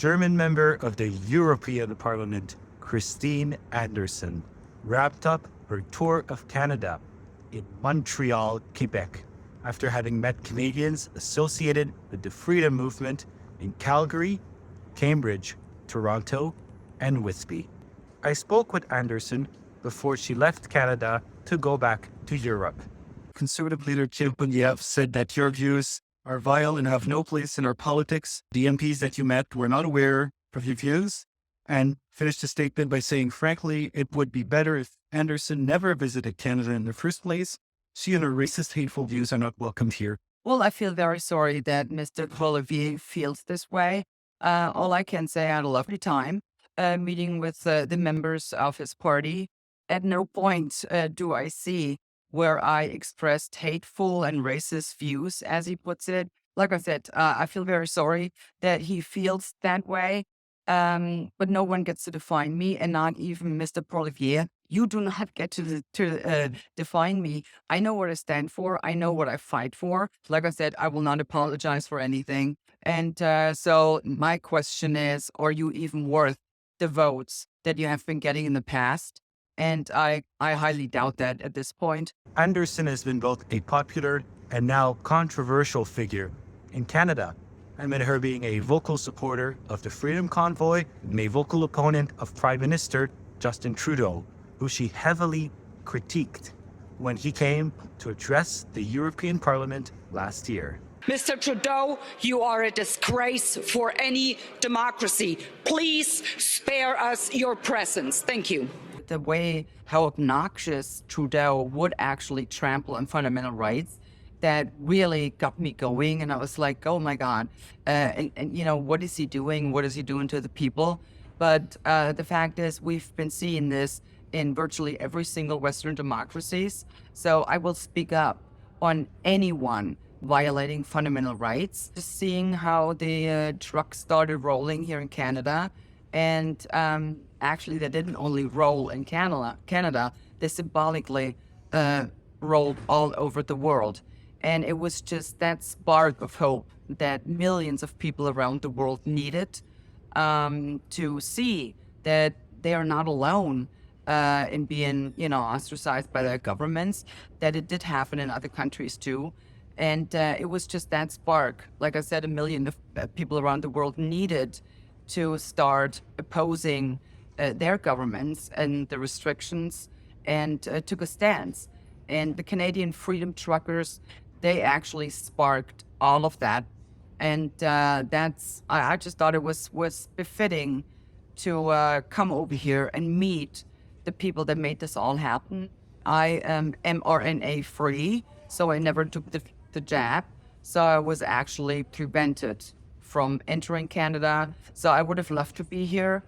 German member of the European Parliament, Christine Anderson, wrapped up her tour of Canada in Montreal, Quebec, after having met Canadians associated with the freedom movement in Calgary, Cambridge, Toronto, and Whitby. I spoke with Anderson before she left Canada to go back to Europe. Conservative leader Pierre Poilievre said that your views are vile and have no place in our politics. The MPs that you met were not aware of your views, and finished the statement by saying, frankly, it would be better if Anderson never visited Canada in the first place. She and her racist, hateful views are not welcomed here. Well, I feel very sorry that Mr. Poilievre feels this way. All I can say, I had a lovely time meeting with the members of his party. At no point do I see where I expressed hateful and racist views, as he puts it. Like I said, I feel very sorry that he feels that way. But no one gets to define me, and not even Mr. Poilievre. You do not get to define me. I know what I stand for. I know what I fight for. Like I said, I will not apologize for anything. And so my question is, are you even worth the votes that you have been getting in the past? And I highly doubt that at this point. Anderson has been both a popular and now controversial figure in Canada, amid her being a vocal supporter of the Freedom Convoy and a vocal opponent of Prime Minister Justin Trudeau, who she heavily critiqued when he came to address the European Parliament last year. Mr. Trudeau, you are a disgrace for any democracy. Please spare us your presence. Thank you. The way how obnoxious Trudeau would actually trample on fundamental rights, that really got me going. And I was like, oh my God. And you know, what is he doing? What is he doing to the people? But the fact is, we've been seeing this in virtually every single Western democracies. So I will speak up on anyone violating fundamental rights. Just seeing how the trucks started rolling here in Canada. And actually, they didn't only roll in Canada, they symbolically rolled all over the world. And it was just that spark of hope that millions of people around the world needed to see that they are not alone in being, ostracized by their governments, that it did happen in other countries too. And it was just that spark. Like I said, a million of people around the world needed to start opposing their governments and the restrictions, and took a stance. And the Canadian Freedom Truckers, they actually sparked all of that. And I just thought it was befitting to come over here and meet the people that made this all happen. I am mRNA free, so I never took the jab. So I was actually prevented from entering Canada. So I would have loved to be here,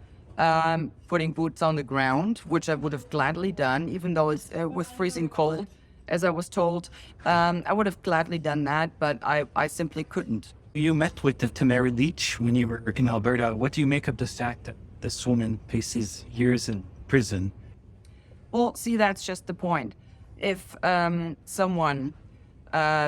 putting boots on the ground, which I would have gladly done, even though it was freezing cold, as I was told. I would have gladly done that, but I simply couldn't. You met with the Tamara Leach when you were in Alberta. What do you make of the fact that this woman faces years in prison? Well, see, that's just the point. If someone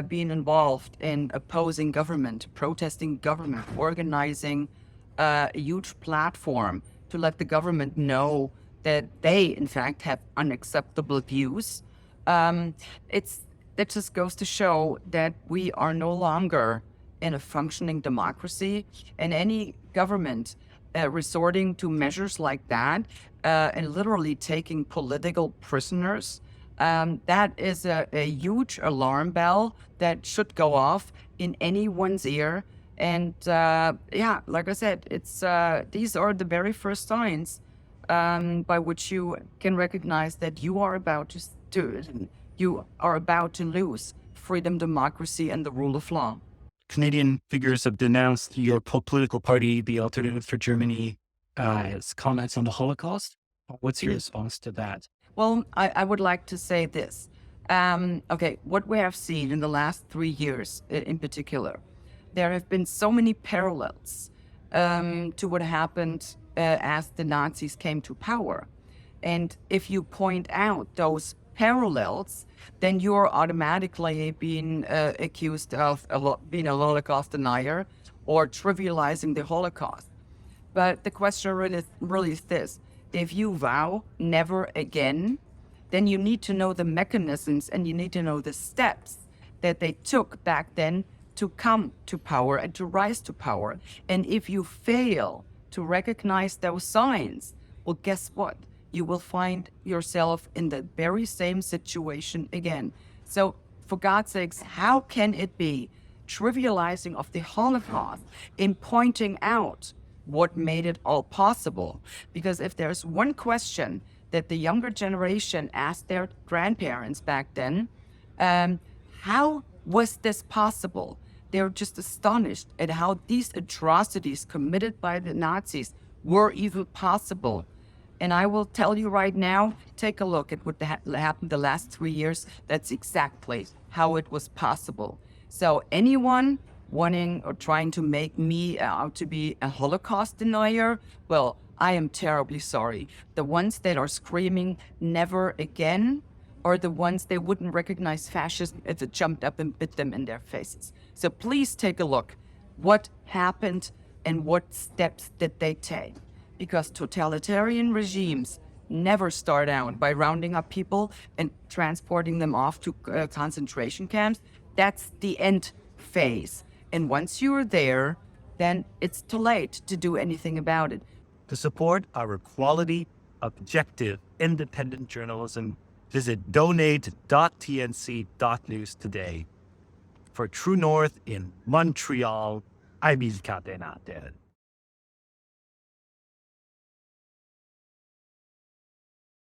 being involved in opposing government, protesting government, organizing a huge platform to let the government know that they, in fact, have unacceptable views, it just goes to show that we are no longer in a functioning democracy, and any government resorting to measures like that and literally taking political prisoners, that is a huge alarm bell that should go off in anyone's ear. And like I said, it's these are the very first signs by which you can recognize that you are about to lose freedom, democracy, and the rule of law. Canadian figures have denounced your political party, the Alternative for Germany, as comments on the Holocaust. What's your response to that? Well, I would like to say this. What we have seen in the last 3 years in particular, there have been so many parallels to what happened as the Nazis came to power. And if you point out those parallels, then you're automatically being accused of being a Holocaust denier or trivializing the Holocaust. But the question really is this. If you vow never again, then you need to know the mechanisms and you need to know the steps that they took back then to come to power and to rise to power. And if you fail to recognize those signs, well, guess what? You will find yourself in the very same situation again. So, for God's sakes, how can it be trivializing of the Holocaust in pointing out what made it all possible? Because if there's one question that the younger generation asked their grandparents back then, how was this possible? They're just astonished at how these atrocities committed by the Nazis were even possible. And I will tell you right now, take a look at what happened the last 3 years. That's exactly how it was possible. So anyone wanting or trying to make me out to be a Holocaust denier, well, I am terribly sorry. The ones that are screaming never again are the ones they wouldn't recognize fascism if it jumped up and bit them in their faces. So please take a look. What happened and what steps did they take? Because totalitarian regimes never start out by rounding up people and transporting them off to concentration camps. That's the end phase. And once you're there, then it's too late to do anything about it. To support our quality, objective, independent journalism, visit donate.tnc.news today. For True North in Montreal, I'm Ilka Denater.